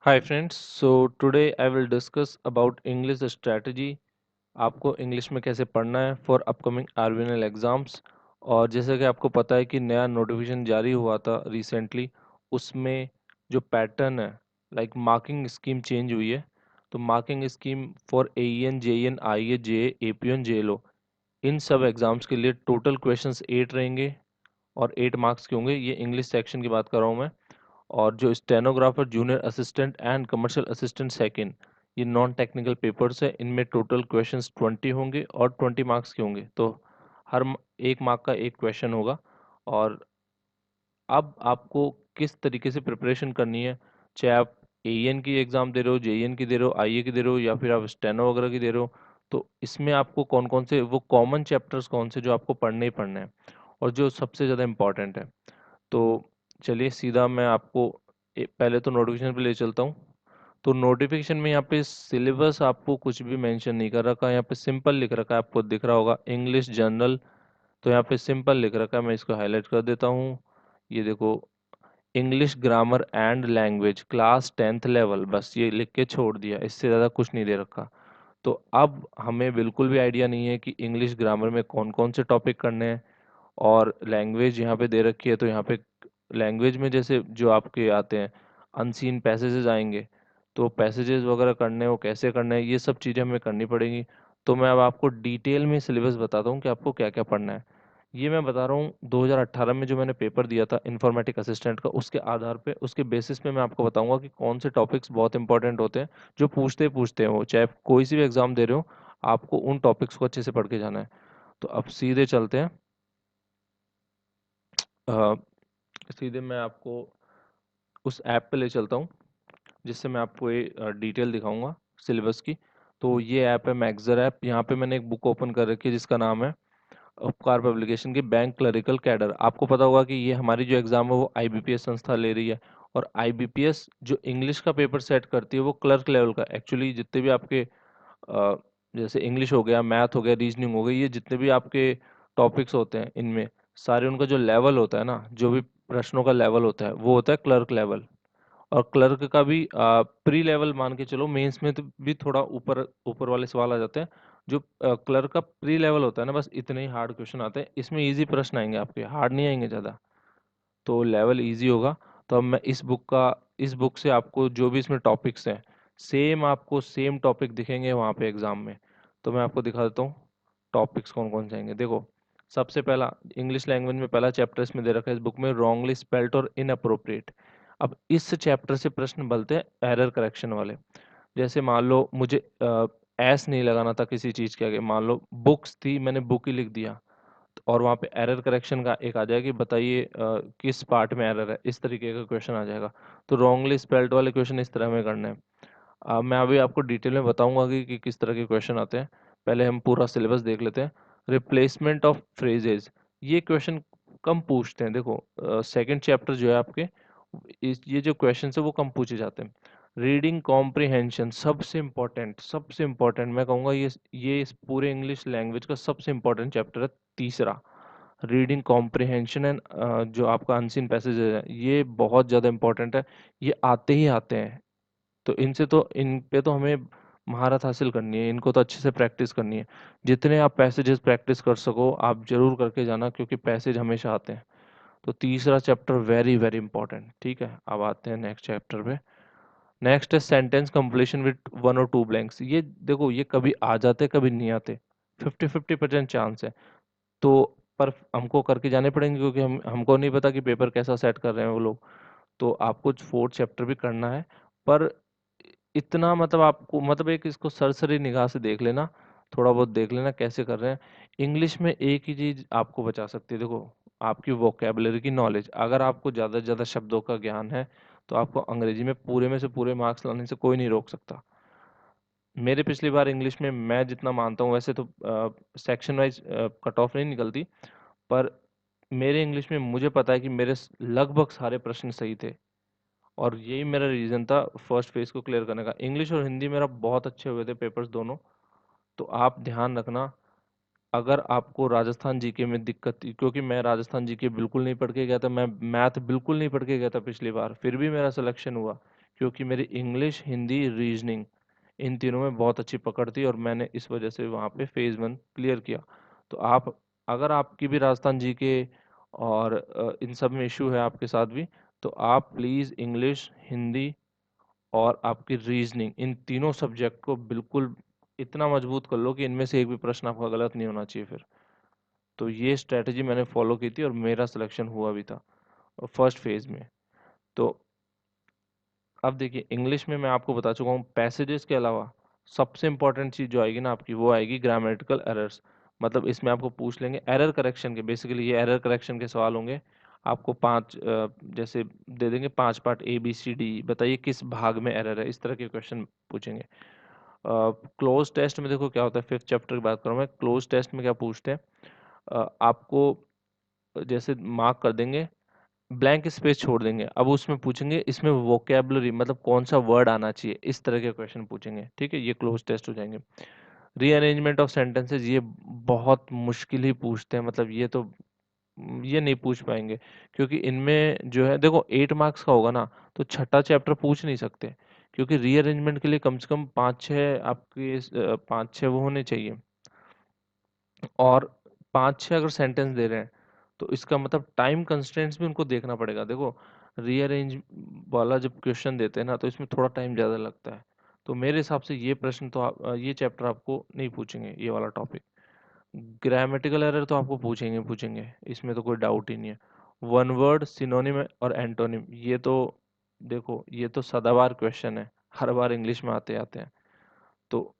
Hi friends, so today I will discuss about English strategy. आपको English में कैसे पढ़ना है फॉर अपकमिंग आर्विनल एग्जाम्स। और जैसे कि आपको पता है कि नया नोटिफिकेशन जारी हुआ था रिसेंटली, उसमें जो पैटर्न है लाइक मार्किंग स्कीम चेंज हुई है। तो marking scheme for AEN JEN IE JE APN JLO इन सब एग्जाम्स के लिए टोटल क्वेश्चंस 8 रहेंगे और 8 मार्क्स के होंगे। ये इंग्लिश सेक्शन की बात कर रहा हूँ मैं। और जो stenographer junior assistant and commercial assistant second, ये नॉन टेक्निकल पेपर्स है। इनमें टोटल क्वेश्चंस 20 होंगे और 20 मार्क्स के होंगे। तो एक मार्क का एक क्वेश्चन होगा। और अब आपको किस तरीके से प्रिपरेशन करनी है, चाहे आप AEN की एग्जाम दे रहे हो, JEN की दे रहे हो, IE की दे रहे हो, या फिर आप स्टेनो वगैरह की दे रहे हो, तो इसमें आपको कौन कौन से वो कॉमन चैप्टर्स कौन से जो आपको पढ़ने ही पढ़ने हैं और जो सबसे ज़्यादा इम्पोर्टेंट है। तो चलिए सीधा मैं आपको पहले तो नोटिफिकेशन पे ले चलता हूँ। तो नोटिफिकेशन में यहाँ पे सिलेबस आपको कुछ भी मेंशन नहीं कर रखा है। यहाँ पे सिंपल लिख रखा है, आपको दिख रहा होगा इंग्लिश जनरल। तो यहाँ पे सिंपल लिख रखा है, मैं इसको हाईलाइट कर देता हूँ। ये देखो, English grammar and language class 10th level, बस ये लिख के छोड़ दिया, इससे ज़्यादा कुछ नहीं दे रखा। तो अब हमें बिल्कुल भी आइडिया नहीं है कि इंग्लिश ग्रामर में कौन कौन से टॉपिक करने हैं। और लैंग्वेज यहाँ पे दे रखी है, तो यहाँ पे लैंग्वेज में जैसे जो आपके आते हैं अनसीन पैसेजेस आएंगे, तो पैसेजेस वगैरह करने हैं, वो कैसे करने हैं, ये सब चीज़ें हमें करनी पड़ेंगी। तो मैं अब आपको डिटेल में सिलेबस बताता हूँ कि आपको क्या क्या पढ़ना है। ये मैं बता रहा हूँ 2018 में जो मैंने पेपर दिया था इंफॉर्मेटिक असिस्टेंट का, उसके आधार पे, उसके बेसिस पे मैं आपको बताऊंगा कि कौन से टॉपिक्स बहुत इंपॉर्टेंट होते हैं, जो पूछते पूछते हैं वो, चाहे आप कोई सी भी एग्जाम दे रहे हो, आपको उन टॉपिक्स को अच्छे से पढ़ के जाना है। तो अब सीधे चलते हैं। अ, सीधे मैं आपको उस ऐप पे ले चलता हूँ जिससे मैं आपको ये डिटेल दिखाऊंगा सिलेबस की। तो ये ऐप है मैक्सर ऐप। यहाँ पे मैंने एक बुक ओपन कर रखी है जिसका नाम है उपकार पब्लिकेशन की बैंक क्लरिकल कैडर। आपको पता होगा कि ये हमारी जो एग्ज़ाम है वो IBPS संस्था ले रही है। और IBPS जो इंग्लिश का पेपर सेट करती है वो क्लर्क लेवल का, एक्चुअली जितने भी आपके जैसे इंग्लिश हो गया, मैथ हो गया, रीजनिंग हो गई, ये जितने भी आपके टॉपिक्स होते हैं इनमें सारे, उनका जो लेवल होता है ना, जो भी प्रश्नों का लेवल होता है वो होता है क्लर्क लेवल। और क्लर्क का भी प्री लेवल मान के चलो, मेंस में तो भी थोड़ा ऊपर ऊपर वाले सवाल आ जाते हैं। जो क्लर्क का प्री लेवल होता है ना, बस इतने ही हार्ड क्वेश्चन आते हैं इसमें, इजी प्रश्न आएंगे आपके, हार्ड नहीं आएंगे ज़्यादा। तो लेवल इजी होगा। तो अब मैं इस बुक से आपको जो भी इसमें टॉपिक्स हैं, सेम आपको सेम टॉपिक दिखेंगे वहाँ पे एग्जाम में। तो मैं आपको दिखा देता हूँ टॉपिक्स कौन कौन से आएंगे। देखो, सबसे पहला इंग्लिश लैंग्वेज में पहला चैप्टर इसमें दे रखा है इस बुक में, रॉन्गली स्पेल्ट और इनअप्रोप्रिएट। अब इस चैप्टर से प्रश्न बनते हैं एरर करेक्शन वाले। जैसे मान लो मुझे एस नहीं लगाना था किसी चीज़ के आगे, मान लो बुक्स थी, मैंने बुक ही लिख दिया, और वहाँ पे एरर करेक्शन का एक आ जाएगा कि बताइए किस पार्ट में एरर है, इस तरीके का क्वेश्चन आ जाएगा। तो रॉन्गली स्पेल्ड वाले क्वेश्चन इस तरह में करने हैं। मैं अभी आपको डिटेल में बताऊंगा कि किस तरह के क्वेश्चन आते हैं। पहले हम पूरा सिलेबस देख लेते हैं। रिप्लेसमेंट ऑफ फ्रेजेस, ये क्वेश्चन कम पूछते हैं। देखो, सेकंड चैप्टर जो है आपके, ये जो क्वेश्चन है वो कम पूछे जाते हैं। रीडिंग कॉम्प्रिहेंशन सबसे इम्पोर्टेंट मैं कहूँगा, ये इस पूरे इंग्लिश लैंग्वेज का सबसे इम्पोर्टेंट चैप्टर है, तीसरा। रीडिंग कॉम्प्रिहेंशन एंड जो आपका अनसीन पैसेज है, ये बहुत ज़्यादा इंपॉर्टेंट है। ये आते ही आते हैं, तो इन पे तो हमें महारत हासिल करनी है, इनको तो अच्छे से प्रैक्टिस करनी है। जितने आप पैसेजेस प्रैक्टिस कर सको आप जरूर करके जाना, क्योंकि पैसेज हमेशा आते हैं। तो तीसरा चैप्टर वेरी वेरी इंपॉर्टेंट। ठीक है, अब आते हैं नेक्स्ट चैप्टर पे। नेक्स्ट है सेंटेंस कंप्लीशन विद 1 और 2 ब्लैंक्स। ये देखो, ये कभी आ जाते कभी नहीं आते, 50-50% चांस है। तो पर हमको करके जाने पड़ेंगे, क्योंकि हमको नहीं पता कि पेपर कैसा सेट कर रहे हैं वो लोग। तो आपको फोर्थ चैप्टर भी करना है। पर इतना मतलब आपको, मतलब एक इसको सरसरी निगाह से देख लेना, थोड़ा बहुत देख लेना कैसे कर रहे हैं। इंग्लिश में एक ही चीज आपको बचा सकती है, देखो, आपकी वोकेबलरी की नॉलेज। अगर आपको ज़्यादा से ज़्यादा शब्दों का ज्ञान है तो आपको अंग्रेजी में से पूरे मार्क्स लाने से कोई नहीं रोक सकता। मेरे पिछली बार इंग्लिश में मैं जितना मानता हूँ, वैसे तो सेक्शन वाइज कट ऑफ नहीं निकलती, पर मेरे इंग्लिश में मुझे पता है कि मेरे लगभग सारे प्रश्न सही थे। और यही मेरा रीज़न था फर्स्ट फेज को क्लियर करने का। इंग्लिश और हिंदी मेरा बहुत अच्छे हुए थे पेपर्स दोनों। तो आप ध्यान रखना, अगर आपको राजस्थान जीके में दिक्कत थी, क्योंकि मैं राजस्थान जीके बिल्कुल नहीं पढ़ के गया था, मैं मैथ बिल्कुल नहीं पढ़ के गया था पिछली बार, फिर भी मेरा सिलेक्शन हुआ, क्योंकि मेरी इंग्लिश, हिंदी, रीजनिंग इन तीनों में बहुत अच्छी पकड़ थी और मैंने इस वजह से वहाँ पे फेज़ 1 क्लियर किया। तो आप, अगर आपकी भी राजस्थान जीके और इन सब में इशू है आपके साथ भी, तो आप प्लीज़ इंग्लिश, हिंदी और आपकी रीजनिंग इन तीनों सब्जेक्ट को बिल्कुल इतना मजबूत कर लो कि इनमें से एक भी प्रश्न आपका गलत नहीं होना चाहिए फिर। तो ये स्ट्रैटेजी मैंने फॉलो की थी और मेरा सिलेक्शन हुआ भी था फर्स्ट फेज में। तो अब देखिए, इंग्लिश में मैं आपको बता चुका हूँ, पैसेजेस के अलावा सबसे इंपॉर्टेंट चीज़ जो आएगी ना आपकी, वो आएगी ग्रामेटिकल एरर्स। मतलब इसमें आपको पूछ लेंगे एरर करेक्शन के, बेसिकली ये एरर करेक्शन के सवाल होंगे। आपको पांच जैसे दे देंगे, 5 पार्ट ABCD, बताइए किस भाग में एरर है, इस तरह के क्वेश्चन पूछेंगे। क्लोज टेस्ट में देखो क्या होता है, 5th चैप्टर की बात करूँ मैं, क्लोज टेस्ट में क्या पूछते हैं, आपको जैसे मार्क कर देंगे, ब्लैंक स्पेस छोड़ देंगे, अब उसमें पूछेंगे इसमें वोकेबलरी मतलब कौन सा वर्ड आना चाहिए, इस तरह के क्वेश्चन पूछेंगे। ठीक है, ये क्लोज टेस्ट हो जाएंगे। रीअरेंजमेंट ऑफ सेंटेंसेस, ये बहुत मुश्किल ही पूछते हैं, मतलब ये तो ये नहीं पूछ पाएंगे, क्योंकि इनमें जो है देखो 8 मार्क्स का होगा ना, तो छठा चैप्टर पूछ नहीं सकते, क्योंकि रीअरेंजमेंट के लिए कम से कम 5-6 आपके 5-6 वो होने चाहिए, और 5-6 अगर सेंटेंस दे रहे हैं तो इसका मतलब टाइम कंस्ट्रेंट्स भी उनको देखना पड़ेगा। देखो, रीअरेंज वाला जब क्वेश्चन देते हैं ना, तो इसमें थोड़ा टाइम ज़्यादा लगता है। तो मेरे हिसाब से ये प्रश्न तो ये चैप्टर आपको नहीं पूछेंगे, ये वाला टॉपिक। ग्रामेटिकल एरर तो आपको पूछेंगे पूछेंगे, इसमें तो कोई डाउट ही नहीं है। वन वर्ड, सिनोनिम और एंटोनिम, ये तो देखो ये तो सदाबहार क्वेश्चन है, हर बार इंग्लिश में आते आते हैं। तो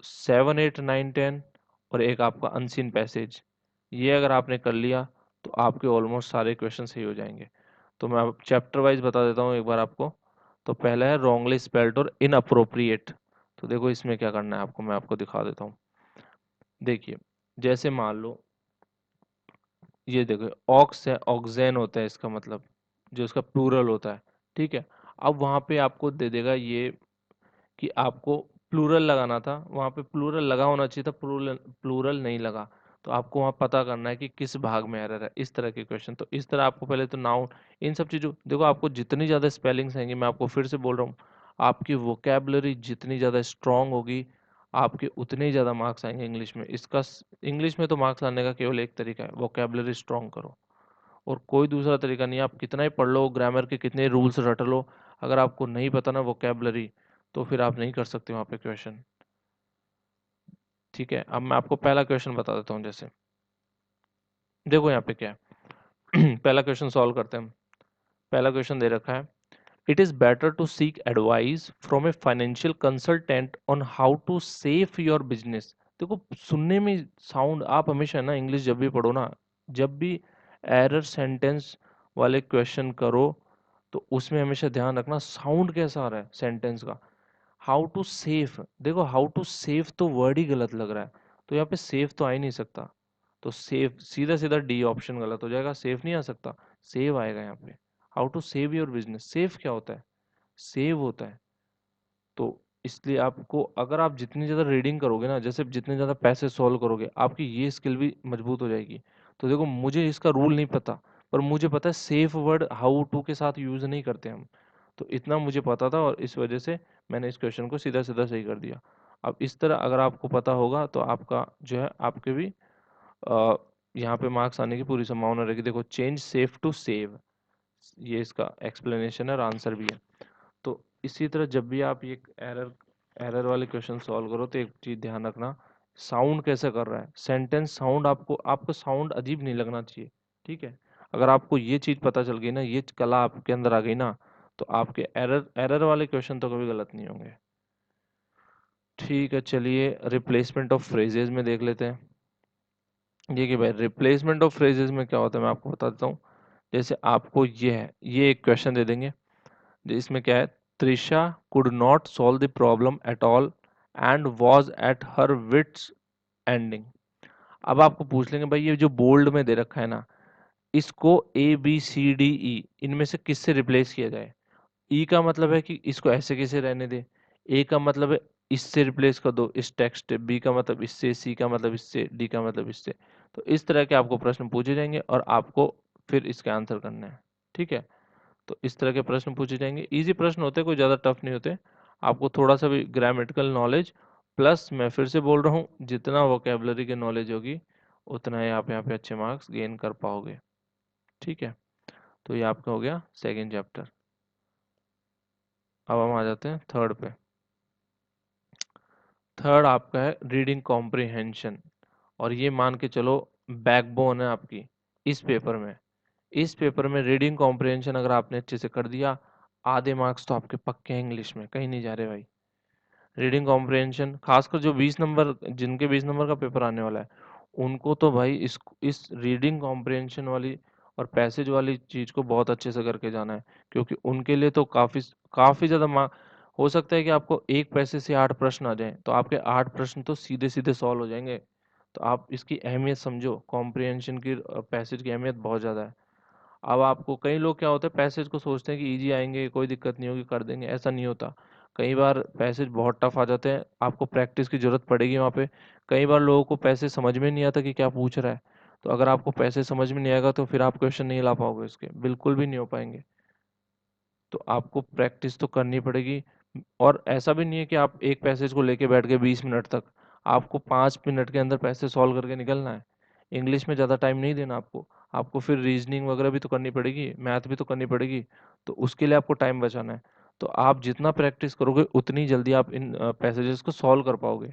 7, 8, 9, 10 और एक आपका अनसीन पैसेज, ये अगर आपने कर लिया तो आपके ऑलमोस्ट सारे क्वेश्चन सही हो जाएंगे। तो मैं अब चैप्टर वाइज बता देता हूँ एक बार आपको। तो पहला है रॉन्गली स्पेल्ड और इनअप्रोप्रिएट। तो देखो इसमें क्या करना है आपको, मैं आपको दिखा देता हूँ। देखिए, जैसे मान लो ये देखो, ऑक्स है, ऑक्सेन होता है इसका मतलब, जो इसका प्लूरल होता है। ठीक है, अब वहां पे आपको दे देगा ये कि आपको प्लूरल लगाना था, वहां पे प्लूरल लगा होना चाहिए था, प्लूरल प्लूरल नहीं लगा। तो आपको वहां पता करना है कि किस भाग में एरर है, इस तरह के क्वेश्चन। तो इस तरह आपको पहले तो नाउन, इन सब चीजों, देखो आपको जितनी ज्यादा स्पेलिंग्स आएंगी, मैं आपको फिर से बोल रहा हूँ, आपकी वोकेबलरी जितनी ज्यादा स्ट्रांग होगी, आपके उतने ही ज्यादा मार्क्स आएंगे इंग्लिश में। इसका इंग्लिश में तो मार्क्स आने का केवल एक तरीका है, वोकेबलरी स्ट्रांग करो, और कोई दूसरा तरीका नहीं है। आप कितना ही पढ़ लो, ग्रामर के कितने रूल्स रट लो, अगर आपको नहीं पता ना वोकेबलरी, तो फिर आप नहीं कर सकते वहाँ पे क्वेश्चन। ठीक है, अब मैं आपको पहला क्वेश्चन बता देता हूँ। जैसे देखो यहाँ पे क्या है पहला क्वेश्चन सॉल्व करते हैं हम। पहला क्वेश्चन दे रखा है, it is better to seek advice from a financial consultant on how to save your business. देखो, सुनने में साउंड, आप हमेशा ना इंग्लिश जब भी पढ़ो ना, जब भी एरर सेंटेंस वाले क्वेश्चन करो, तो उसमें हमेशा ध्यान रखना साउंड कैसा आ रहा है सेंटेंस का। हाउ टू सेव, देखो हाउ टू सेव तो वर्ड ही गलत लग रहा है, तो यहाँ पे सेव तो आ ही नहीं सकता। तो सेव सीधा सीधा डी ऑप्शन गलत हो जाएगा, सेव नहीं आ सकता, सेव आएगा यहाँ पे। How to save your business, save क्या होता है, सेव होता है। तो इसलिए आपको, अगर आप जितनी ज़्यादा रीडिंग करोगे ना, जैसे जितने ज़्यादा पैसे सॉल्व करोगे, आपकी ये स्किल भी मजबूत हो जाएगी। तो देखो, मुझे इसका रूल नहीं पता, पर मुझे पता है सेफ वर्ड हाउ टू के साथ यूज़ नहीं करते हम। तो इतना मुझे पता था, और इस वजह से मैंने इस क्वेश्चन को सीधा सीधा सही कर दिया। अब इस तरह अगर आपको पता होगा, तो आपका जो है आपके भी अ, यहाँ पे मार्क्स आने की पूरी संभावना रहेगी। देखो, चेंज सेफ टू सेव, ये इसका एक्सप्लेनेशन है और आंसर भी है। तो इसी तरह जब भी आप ये एरर एरर वाले क्वेश्चन सॉल्व करो, तो एक चीज ध्यान रखना, साउंड कैसे कर रहा है सेंटेंस, साउंड आपको, आपको साउंड अजीब नहीं लगना चाहिए। ठीक है, अगर आपको ये चीज पता चल गई ना, ये कला आपके अंदर आ गई ना, तो आपके एरर एरर वाले क्वेश्चन तो कभी गलत नहीं होंगे। ठीक है, चलिए रिप्लेसमेंट ऑफ फ्रेजेस में देख लेते हैं। देखिए भाई, रिप्लेसमेंट ऑफ फ्रेजेस में क्या होता है मैं आपको बता देता हूँ। जैसे आपको ये है, ये एक क्वेश्चन दे देंगे, इसमें क्या है, Trisha could not solve the problem at all and was at her wits ending. अब आपको पूछ लेंगे भाई, ये जो बोल्ड में दे रखा है ना, इसको ABCDE इनमें से किससे रिप्लेस किया जाए। ई का मतलब है कि इसको ऐसे कैसे रहने दे, ए का मतलब है इससे रिप्लेस कर दो इस टेक्स्ट, बी का मतलब इससे, सी का मतलब इससे, डी का मतलब इससे। तो इस तरह के आपको प्रश्न पूछे जाएंगे और आपको फिर इसके आंसर करने हैं। ठीक है, तो इस तरह के प्रश्न पूछे जाएंगे। इजी प्रश्न होते हैं, कोई ज़्यादा टफ नहीं होते। आपको थोड़ा सा भी ग्रामेटिकल नॉलेज प्लस, मैं फिर से बोल रहा हूँ, जितना वोकेबलरी की नॉलेज होगी उतना ही आप यहाँ पे अच्छे मार्क्स गेन कर पाओगे। ठीक है, तो ये आपका हो गया सेकेंड चैप्टर। अब हम आ जाते हैं थर्ड पे। थर्ड आपका है रीडिंग कॉम्प्रिहेंशन, और ये मान के चलो बैकबोन है आपकी इस पेपर में। इस पेपर में रीडिंग कॉम्प्रिहेंशन अगर आपने अच्छे से कर दिया, आधे मार्क्स तो आपके पक्के हैं, इंग्लिश में कहीं नहीं जा रहे भाई। रीडिंग कॉम्प्रिहेंशन खासकर जो 20 नंबर, जिनके 20 नंबर का पेपर आने वाला है, उनको तो भाई इस रीडिंग कॉम्प्रिहेंशन वाली और पैसेज वाली चीज को बहुत अच्छे से करके जाना है, क्योंकि उनके लिए तो काफी काफी ज्यादा मार्क। हो सकता है कि आपको एक पैसे से 8 प्रश्न आ जाएं, तो आपके 8 प्रश्न तो सीधे सीधे सॉल्व हो जाएंगे। तो आप इसकी अहमियत समझो, कॉम्प्रिहेंशन की पैसेज की अहमियत बहुत ज़्यादा है। अब आपको, कई लोग क्या होता है पैसेज को सोचते हैं कि इजी आएंगे, कोई दिक्कत नहीं होगी, कर देंगे, ऐसा नहीं होता। कई बार पैसेज बहुत टफ आ जाते हैं, आपको प्रैक्टिस की जरूरत पड़ेगी वहाँ पे। कई बार लोगों को पैसेज समझ में नहीं आता कि क्या पूछ रहा है। तो अगर आपको पैसेज समझ में नहीं आएगा तो फिर आप क्वेश्चन नहीं ला पाओगे, उसके बिल्कुल भी नहीं हो पाएंगे। तो आपको प्रैक्टिस तो करनी पड़ेगी। और ऐसा भी नहीं है कि आप एक पैसेज को लेके बैठ गए 20 मिनट तक। आपको 5 मिनट के अंदर पैसेज सॉल्व करके निकलना है। इंग्लिश में ज़्यादा टाइम नहीं देना आपको। आपको फिर रीजनिंग वगैरह भी तो करनी पड़ेगी, मैथ भी तो करनी पड़ेगी। तो उसके लिए आपको टाइम बचाना है। तो आप जितना प्रैक्टिस करोगे उतनी जल्दी आप इन पैसेजेस को सॉल्व कर पाओगे।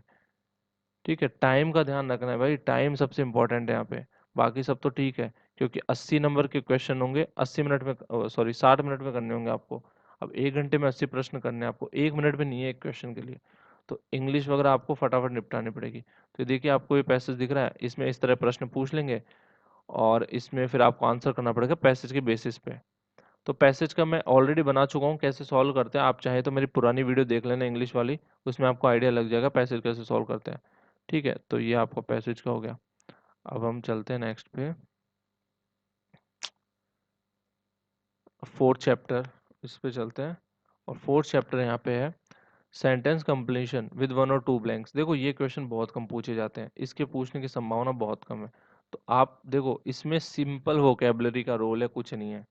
ठीक है, टाइम का ध्यान रखना है भाई, टाइम सबसे इंपॉर्टेंट है यहाँ पे। बाकी सब तो ठीक है, क्योंकि 80 नंबर के क्वेश्चन होंगे, 80 मिनट में, सॉरी 60 मिनट में करने होंगे आपको। अब 1 घंटे में 80 प्रश्न करने हैं आपको, 1 मिनट में नहीं है एक क्वेश्चन के लिए। तो इंग्लिश वगैरह आपको फटाफट निपटानी पड़ेगी। तो देखिए आपको ये पैसेज दिख रहा है, इसमें इस तरह प्रश्न पूछ लेंगे, और इसमें फिर आपको आंसर करना पड़ेगा पैसेज के बेसिस पे। तो पैसेज का मैं ऑलरेडी बना चुका हूँ, कैसे सॉल्व करते हैं, आप चाहे तो मेरी पुरानी वीडियो देख लेना इंग्लिश वाली, उसमें आपको आइडिया लग जाएगा पैसेज कैसे सॉल्व करते हैं। ठीक है, तो ये आपका पैसेज का हो गया। अब हम चलते हैं नेक्स्ट पे, फोर्थ चैप्टर, इस पे चलते हैं। और फोर्थ चैप्टर यहाँ पे है सेंटेंस कंप्लीशन विद 1 और 2 ब्लैंक्स। देखो ये क्वेश्चन बहुत कम पूछे जाते हैं, इसके पूछने की संभावना बहुत कम है। तो आप देखो, इसमें सिंपल वोकेबलरी का रोल है, कुछ नहीं है।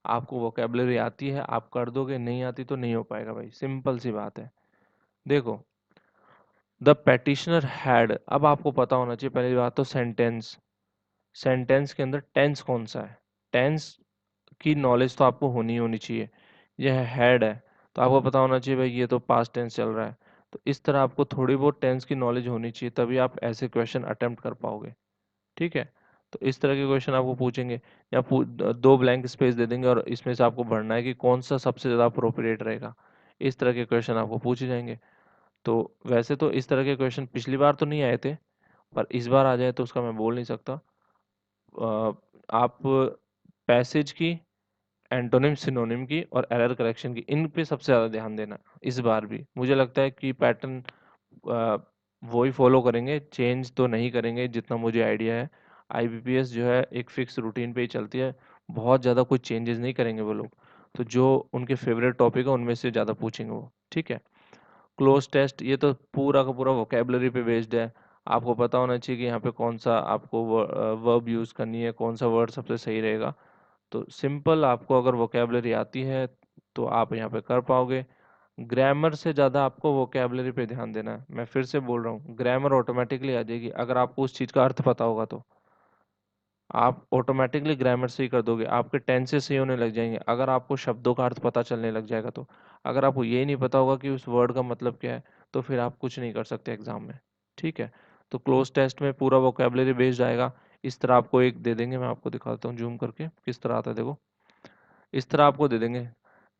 आपको वोकेबलरी आती है आप कर दोगे, नहीं आती तो नहीं हो पाएगा भाई, सिंपल सी बात है। देखो, द पेटिशनर हैड, अब आपको पता होना चाहिए पहली बात तो सेंटेंस, सेंटेंस के अंदर टेंस कौन सा है, टेंस की नॉलेज तो आपको होनी ही होनी चाहिए। यह हैड है, तो आपको पता होना चाहिए भाई ये तो पास्ट टेंस चल रहा है। तो इस तरह आपको थोड़ी बहुत टेंस की नॉलेज होनी चाहिए, तभी आप ऐसे क्वेश्चन अटेम्प्ट कर पाओगे। ठीक है, तो इस तरह के क्वेश्चन आपको पूछेंगे, या 2 ब्लैंक स्पेस दे देंगे और इसमें से आपको भरना है कि कौन सा सबसे ज़्यादा अप्रोप्रिएट रहेगा। इस तरह के क्वेश्चन आपको पूछे जाएंगे। तो वैसे तो इस तरह के क्वेश्चन पिछली बार तो नहीं आए थे, पर इस बार आ जाए तो उसका मैं बोल नहीं सकता। आप पैसेज की, एंटोनिम सिनोनिम की और एरर करेक्शन की, इन पे सबसे ज़्यादा ध्यान देना। इस बार भी मुझे लगता है कि पैटर्न वही फॉलो करेंगे, चेंज तो नहीं करेंगे जितना मुझे आइडिया है। आईबीपीएस जो है एक फिक्स रूटीन पे ही चलती है, बहुत ज़्यादा कुछ चेंजेस नहीं करेंगे वो लोग। तो जो उनके फेवरेट टॉपिक है उनमें से ज़्यादा पूछेंगे वो। ठीक है, क्लोज टेस्ट ये तो पूरा का पूरा वोकेबलरी पे बेस्ड है। आपको पता होना चाहिए कि यहाँ पे कौन सा आपको वर्ब यूज़ करनी है, कौन सा वर्ड सबसे सही रहेगा। तो सिंपल, आपको अगर वोकेबलरी आती है तो आप यहाँ पे कर पाओगे। ग्रामर से ज़्यादा आपको वोकेबलरी पे ध्यान देना है। मैं फिर से बोल रहा हूँ, ग्रामर ऑटोमेटिकली आ जाएगी अगर आपको उस चीज़ का अर्थ पता होगा। तो आप ऑटोमेटिकली ग्रामर से ही कर दोगे, आपके टेंसेस सही होने लग जाएंगे अगर आपको शब्दों का अर्थ पता चलने लग जाएगा। तो अगर आपको यही नहीं पता होगा कि उस वर्ड का मतलब क्या है, तो फिर आप कुछ नहीं कर सकते एग्जाम में। ठीक है, तो क्लोज टेस्ट में पूरा वोकेबलरी बेस्ड आएगा। इस तरह आपको एक दे देंगे, मैं आपको दिखाता हूँ जूम करके किस तरह आता है, देखो इस तरह आपको दे देंगे।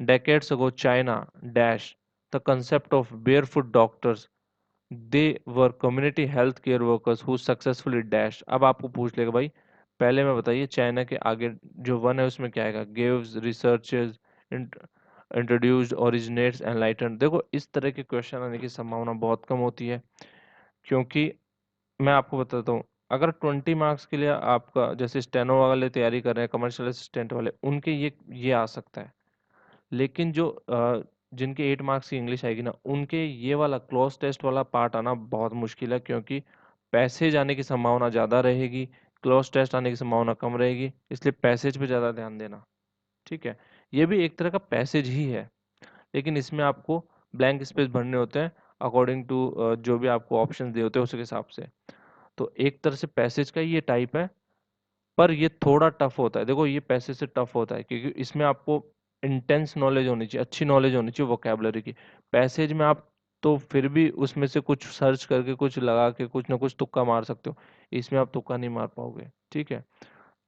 Decades ago China dash the concept of barefoot doctors, they were community health care workers who successfully dash. अब आपको पूछ लेगा भाई, पहले में बताइए चाइना के आगे जो वन है उसमें क्या आएगा, gives, researches, introduced, originates, enlighten. देखो इस तरह के क्वेश्चन आने की संभावना बहुत कम होती है, क्योंकि मैं आपको बताता हूँ, अगर 20 मार्क्स के लिए आपका, जैसे स्टेनो वाले तैयारी कर रहे हैं, कमर्शियल असिस्टेंट वाले, उनके ये आ सकता है। लेकिन जो जिनके 8 मार्क्स की इंग्लिश आएगी ना, उनके ये वाला क्लोज टेस्ट वाला पार्ट आना बहुत मुश्किल है, क्योंकि पैसेज आने की संभावना ज़्यादा रहेगी, क्लोज टेस्ट आने की संभावना कम रहेगी, इसलिए पैसेज पे ज़्यादा ध्यान देना। ठीक है, ये भी एक तरह का पैसेज ही है, लेकिन इसमें आपको ब्लैंक स्पेस भरने होते हैं अकॉर्डिंग टू जो भी आपको ऑप्शन दिए होते हैं उसके हिसाब से। तो एक तरह से पैसेज का ये टाइप है, पर ये थोड़ा टफ होता है। देखो ये पैसेज से टफ होता है क्योंकि इसमें आपको इंटेंस नॉलेज होनी चाहिए, अच्छी नॉलेज होनी चाहिए वोकेबलरी की। पैसेज में आप तो फिर भी उसमें से कुछ सर्च करके कुछ लगा के कुछ ना कुछ तुक्का मार सकते हो, इसमें आप तुक्का नहीं मार पाओगे। ठीक है,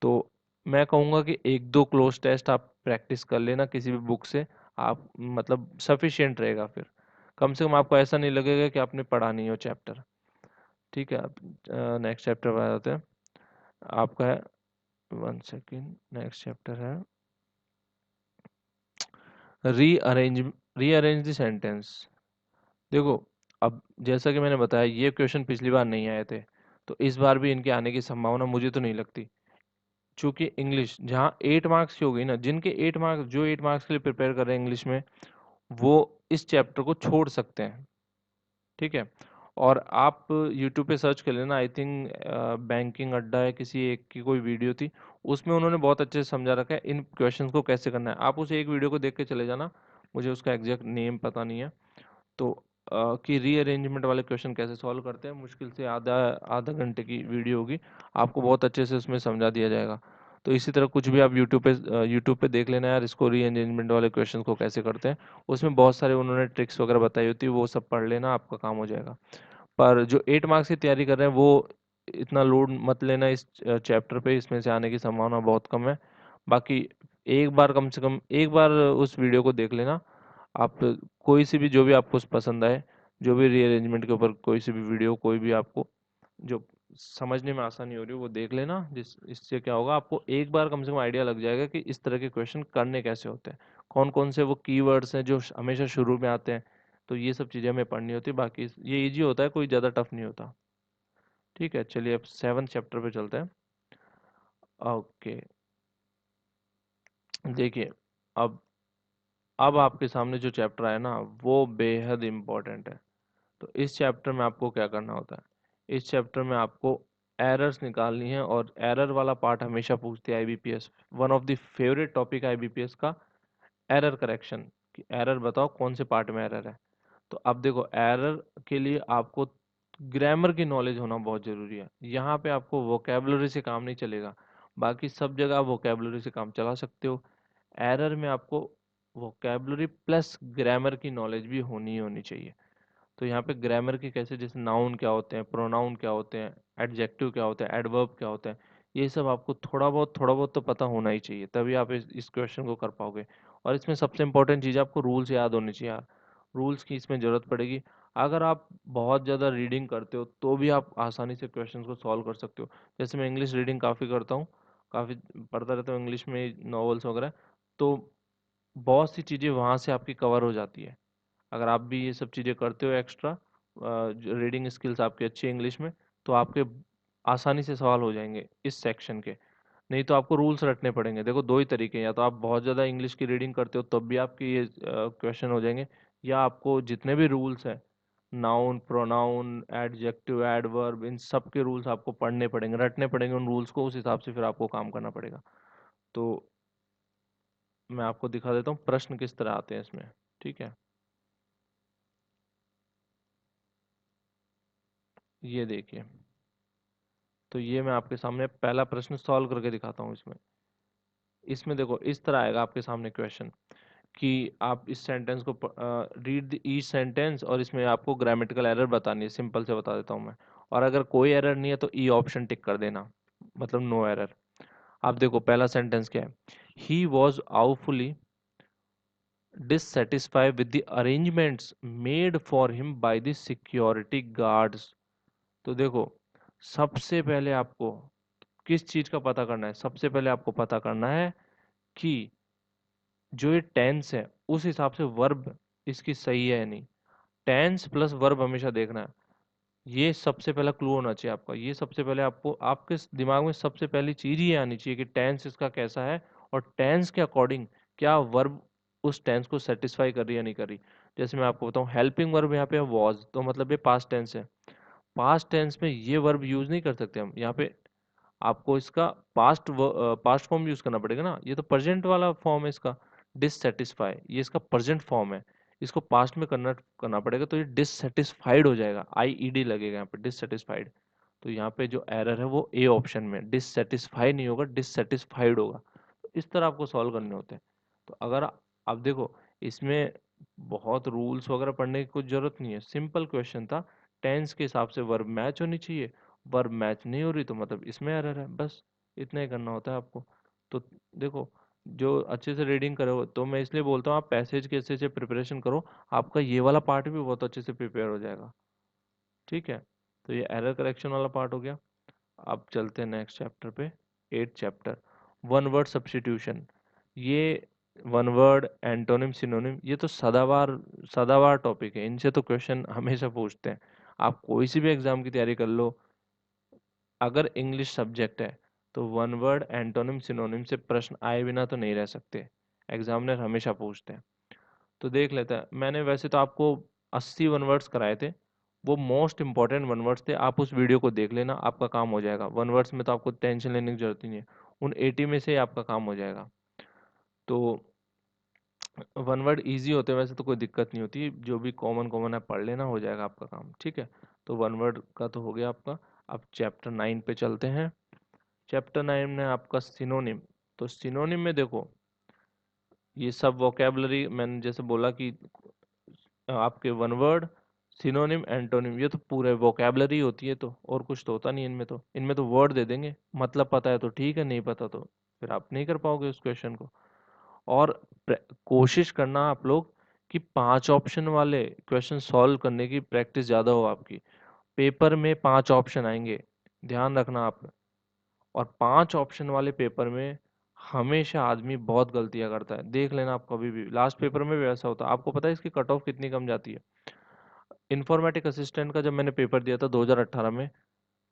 तो मैं कहूँगा कि एक दो क्लोज टेस्ट आप प्रैक्टिस कर लेना किसी भी बुक से, आप मतलब सफिशिएंट रहेगा फिर। कम से कम आपको ऐसा नहीं लगेगा कि आपने पढ़ा नहीं हो चैप्टर। ठीक है, अब नेक्स्ट चैप्टर पर आ जाते हैं। आपका है, वन सेकेंड, नेक्स्ट चैप्टर है रीअरेंज, रीअरेंज द सेंटेंस। देखो, अब जैसा कि मैंने बताया ये क्वेश्चन पिछली बार नहीं आए थे, तो इस बार भी इनके आने की संभावना मुझे तो नहीं लगती। चूंकि इंग्लिश जहाँ 8 मार्क्स की हो गई ना, जिनके 8 मार्क्स, जो 8 मार्क्स के लिए प्रिपेयर कर रहे हैं इंग्लिश में, वो इस चैप्टर को छोड़ सकते हैं। ठीक है, और आप यूट्यूब पे सर्च कर लेना, आई थिंक बैंकिंग अड्डा है किसी एक की कोई वीडियो थी, उसमें उन्होंने बहुत अच्छे से समझा रखा है इन क्वेश्चंस को कैसे करना है। आप उस एक वीडियो को देख के चले जाना, मुझे उसका एग्जैक्ट नेम पता नहीं है। तो कि रीअरेंजमेंट वाले क्वेश्चन कैसे सॉल्व करते हैं, मुश्किल से आधा आधा घंटे की वीडियो होगी, आपको बहुत अच्छे से उसमें समझा दिया जाएगा। तो इसी तरह कुछ भी आप यूट्यूब पे देख लेना यार, इसको रीअरेंजमेंट वाले क्वेश्चन को कैसे करते हैं। उसमें बहुत सारे उन्होंने ट्रिक्स वगैरह बताई होती है, वो सब पढ़ लेना, आपका काम हो जाएगा। पर जो 8 मार्क्स की तैयारी कर रहे हैं वो इतना लोड मत लेना इस चैप्टर पे, इसमें से आने की संभावना बहुत कम है। बाकी एक बार, कम से कम एक बार उस वीडियो को देख लेना आप, कोई सी भी जो भी आपको पसंद आए, जो भी रीअरेंजमेंट के ऊपर कोई सी भी वीडियो, कोई भी आपको जो समझने में आसानी हो रही हो वो देख लेना। जिस इससे क्या होगा, आपको एक बार कम से कम आइडिया लग जाएगा कि इस तरह के क्वेश्चन करने कैसे होते हैं, कौन कौन से वो कीवर्ड्स हैं जो हमेशा शुरू में आते हैं। तो ये सब चीज़ें हमें पढ़नी होती है, बाकी ये इजी होता है, कोई ज़्यादा टफ नहीं होता। ठीक है, चलिए अब 7th चैप्टर पे चलते हैं। ओके, देखिए, अब अब आपके सामने जो चैप्टर आया ना वो बेहद इम्पोर्टेंट है। तो इस चैप्टर में आपको क्या करना होता है, इस चैप्टर में आपको एरर्स निकालनी है, और एरर वाला पार्ट हमेशा पूछती है IBPS. One of the favourite topic IBPS का एरर करेक्शन, कि एरर बताओ कौन से पार्ट में एरर है। तो अब देखो, एरर के लिए आपको ग्रामर की नॉलेज होना बहुत ज़रूरी है। यहाँ पे आपको वोकेबलरी से काम नहीं चलेगा, बाकी सब जगह आप वोकेबलरी से काम चला सकते हो। एरर में आपको वोकेबलरी प्लस ग्रामर की नॉलेज भी होनी ही होनी चाहिए। तो यहाँ पे ग्रामर की कैसे, जैसे नाउन क्या होते हैं, प्रोनाउन क्या होते हैं, एडजेक्टिव क्या होते हैं, एडवर्ब क्या होते हैं, ये सब आपको थोड़ा बहुत तो पता होना ही चाहिए, तभी आप इस क्वेश्चन को कर पाओगे। और इसमें सबसे इंपॉर्टेंट चीज़, आपको रूल्स याद होने चाहिए यार, रूल्स की इसमें ज़रूरत पड़ेगी। अगर आप बहुत ज़्यादा रीडिंग करते हो तो भी आप आसानी से क्वेश्चन को सॉल्व कर सकते हो। जैसे मैं इंग्लिश रीडिंग काफ़ी करता हूँ, काफ़ी पढ़ता रहता हूँ इंग्लिश में नॉवेल्स वगैरह, तो बहुत सी चीज़ें वहाँ से आपकी कवर हो जाती है। अगर आप भी ये सब चीज़ें करते हो एक्स्ट्रा, जो रीडिंग स्किल्स आपकी अच्छी है इंग्लिश में, तो आपके आसानी से सवाल हो जाएंगे इस सेक्शन के। नहीं तो आपको रूल्स रटने पड़ेंगे। देखो दो ही तरीके हैं, या तो आप बहुत ज़्यादा इंग्लिश की रीडिंग करते हो तब भी आपके ये क्वेश्चन हो जाएंगे, या आपको जितने भी रूल्स हैं, नाउन, प्रोनाउन, एडजेक्टिव, एडवर्ब, इन सब के रूल्स आपको पढ़ने पड़ेंगे, रटने पड़ेंगे उन रूल्स को, उस हिसाब से फिर आपको काम करना पड़ेगा। तो मैं आपको दिखा देता हूँ प्रश्न किस तरह आते हैं इसमें। ठीक है, ये देखिए, तो ये मैं आपके सामने पहला प्रश्न सॉल्व करके दिखाता हूँ इसमें। इसमें देखो इस तरह आएगा आपके सामने क्वेश्चन, कि आप इस सेंटेंस को रीड ईच सेंटेंस, और इसमें आपको ग्रामेटिकल एरर बतानी है। सिंपल से बता देता हूँ मैं, और अगर कोई एरर नहीं है तो ई ऑप्शन टिक कर देना, मतलब नो एरर। आप देखो पहला सेंटेंस क्या है, he was awfully dissatisfied with the arrangements made for him by the security guards। तो देखो, सबसे पहले आपको किस चीज का पता करना है, सबसे पहले आपको पता करना है कि जो ये टेंस है उस हिसाब से वर्ब इसकी सही है या नहीं। टेंस प्लस वर्ब हमेशा देखना है, ये सबसे पहला क्लू होना चाहिए आपका। ये सबसे पहले आपको, आपके दिमाग में सबसे पहली चीज ये आनी चाहिए कि टेंस इसका कैसा है, और टेंस के अकॉर्डिंग क्या वर्ब उस टेंस को सेटिस्फाई कर रही है या नहीं कर रही। जैसे मैं आपको बताऊं, हेल्पिंग वर्ब यहाँ पे वॉज, तो मतलब ये पास्ट टेंस है। पास्ट टेंस में ये वर्ब यूज नहीं कर सकते हम यहाँ पे, आपको इसका पास्ट फॉर्म यूज करना पड़ेगा ना, ये तो प्रेजेंट वाला फॉर्म है इसका। डिससेटिस्फाई, ये इसका प्रेजेंट फॉर्म है, इसको पास्ट में कन्वर्ट करना पड़ेगा, तो ये डिससेटिस्फाइड हो जाएगा, IED लगेगा यहाँ पे, डिससेटिस्फाइड। तो यहाँ पे जो एरर है वो ए ऑप्शन में, डिससेटिस्फाई नहीं होगा, डिससेटिस्फाइड होगा। तो इस तरह आपको सॉल्व करने होते हैं। तो अगर आप देखो, इसमें बहुत रूल्स वगैरह पढ़ने की कुछ जरूरत नहीं है, सिंपल क्वेश्चन था, टेंस के हिसाब से वर्ब मैच होनी चाहिए, वर्ब मैच नहीं हो रही तो मतलब इसमें एरर है, बस इतना ही करना होता है आपको। तो देखो, जो अच्छे से रीडिंग करे हो, तो मैं इसलिए बोलता हूँ आप पैसेज के अच्छे से प्रिपरेशन करो, आपका ये वाला पार्ट भी बहुत अच्छे से प्रिपेयर हो जाएगा। ठीक है, तो ये एरर करेक्शन वाला पार्ट हो गया। अब चलते हैं नेक्स्ट चैप्टर पे, 8th chapter, one word substitution. ये वन वर्ड एंटोनिम सिनोनिम, ये तो सदाबहार सदाबहार टॉपिक है, इनसे तो क्वेश्चन हमेशा पूछते हैं। आप कोई सी भी एग्जाम की तैयारी कर लो, अगर इंग्लिश सब्जेक्ट है तो वन वर्ड एंटोनिम सिनोनिम से प्रश्न आए बिना तो नहीं रह सकते, एग्जामिनर हमेशा पूछते हैं। तो देख लेते हैं, मैंने वैसे तो आपको 80 वन वर्ड्स कराए थे, वो मोस्ट इंपॉर्टेंट वन वर्ड्स थे, आप उस वीडियो को देख लेना, आपका काम हो जाएगा। वन वर्ड्स में तो आपको टेंशन लेने की जरूरत ही नहीं है, उन 80 में से ही आपका काम हो जाएगा। तो वन वर्ड इजी होते हैं वैसे, तो कोई दिक्कत नहीं होती, जो भी कॉमन कॉमन है पढ़ लेना, हो जाएगा आपका काम। ठीक है, तो वन वर्ड का तो हो गया आपका। अब चैप्टर 9 पे चलते हैं। चैप्टर 9 में आपका सिनोनिम। तो सिनोनिम में देखो, ये सब वोकेबलरी मैंने जैसे बोला कि आपके वन वर्ड सिनोनिम एंटोनिम, ये तो पूरे वोकेबलरी होती है, तो और कुछ तो होता नहीं इनमें, तो इनमें तो वर्ड दे देंगे, मतलब पता है तो ठीक है, नहीं पता तो फिर आप नहीं कर पाओगे उस क्वेश्चन को। और कोशिश करना आप लोग कि 5 ऑप्शन वाले क्वेश्चन सॉल्व करने की प्रैक्टिस ज़्यादा हो आपकी। पेपर में 5 ऑप्शन आएंगे, ध्यान रखना आप। और 5 ऑप्शन वाले पेपर में हमेशा आदमी बहुत गलतियां करता है, देख लेना आप, कभी भी लास्ट पेपर में भी ऐसा होता है। आपको पता है इसकी कट ऑफ कितनी कम जाती है? इन्फॉर्मेटिक असिस्टेंट का जब मैंने पेपर दिया था 2018 में,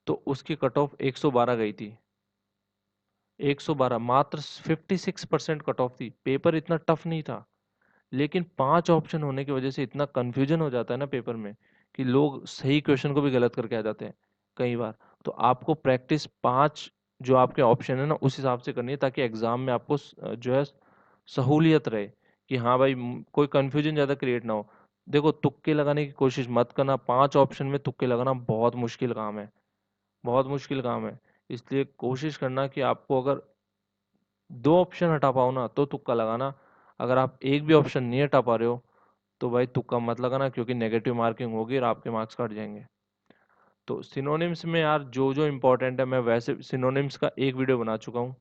तो उसकी कट ऑफ 112 गई थी, 112, मात्र 56% कट ऑफ थी। पेपर इतना टफ नहीं था, लेकिन 5 ऑप्शन होने की वजह से इतना कंफ्यूजन हो जाता है ना पेपर में, कि लोग सही क्वेश्चन को भी गलत करके आ जाते हैं कई बार। तो आपको प्रैक्टिस 5 जो आपके ऑप्शन है ना उस हिसाब से करनी है, ताकि एग्जाम में आपको जो है सहूलियत रहे, कि हाँ भाई कोई कंफ्यूजन ज़्यादा क्रिएट ना हो। देखो, तुक्के लगाने की कोशिश मत करना, 5 ऑप्शन में तुक्के लगाना बहुत मुश्किल काम है, बहुत मुश्किल काम है। इसलिए कोशिश करना कि आपको अगर 2 ऑप्शन हटा पाओ ना तो तुक्का लगाना, अगर आप एक भी ऑप्शन नहीं हटा पा रहे हो तो भाई तुक्का मत लगाना, क्योंकि नेगेटिव मार्किंग होगी और आपके मार्क्स कट जाएंगे। तो सिनोनिम्स में यार जो जो इम्पोर्टेंट है, मैं वैसे सिनोनिम्स का एक वीडियो बना चुका हूँ,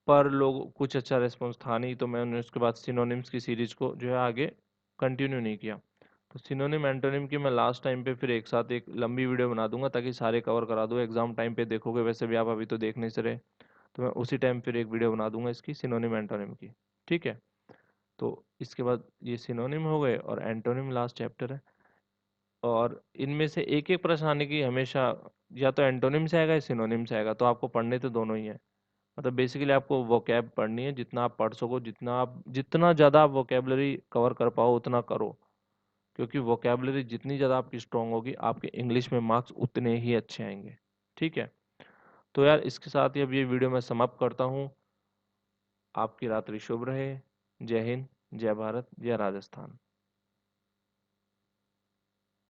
पर लोग कुछ अच्छा रिस्पॉन्स था नहीं, तो मैंने उसके बाद सिनोनिम्स की सीरीज को जो है आगे कंटिन्यू नहीं किया। तो सिनोनिम एंटोनिम की मैं लास्ट टाइम पे फिर एक साथ एक लंबी वीडियो बना दूंगा, ताकि सारे कवर करा दूँ, एग्जाम टाइम पे देखोगे, वैसे भी आप अभी तो देख नहीं से रहे, तो मैं उसी टाइम फिर एक वीडियो बना दूंगा इसकी, सिनोनिम एंटोनिम की। ठीक है, तो इसके बाद ये सिनोनिम हो गए और एंटोनिम लास्ट चैप्टर है। और इनमें से एक एक प्रश्न आने की हमेशा, या तो एंटोनिम से आएगा या सिनोनिम से आएगा, तो आपको पढ़ने तो दोनों ही है। मतलब बेसिकली आपको वोकैब पढ़नी है, जितना आप पढ़ सको, जितना ज़्यादा आप वोकेबलरी कवर कर पाओ उतना करो, क्योंकि वोकेबलरी जितनी ज़्यादा आपकी स्ट्रांग होगी, आपके इंग्लिश में मार्क्स उतने ही अच्छे आएंगे। ठीक है, तो यार इसके साथ ही अब ये वीडियो मैं समाप्त करता हूँ। आपकी रात्रि शुभ रहे। जय हिंद, जय भारत, जय राजस्थान।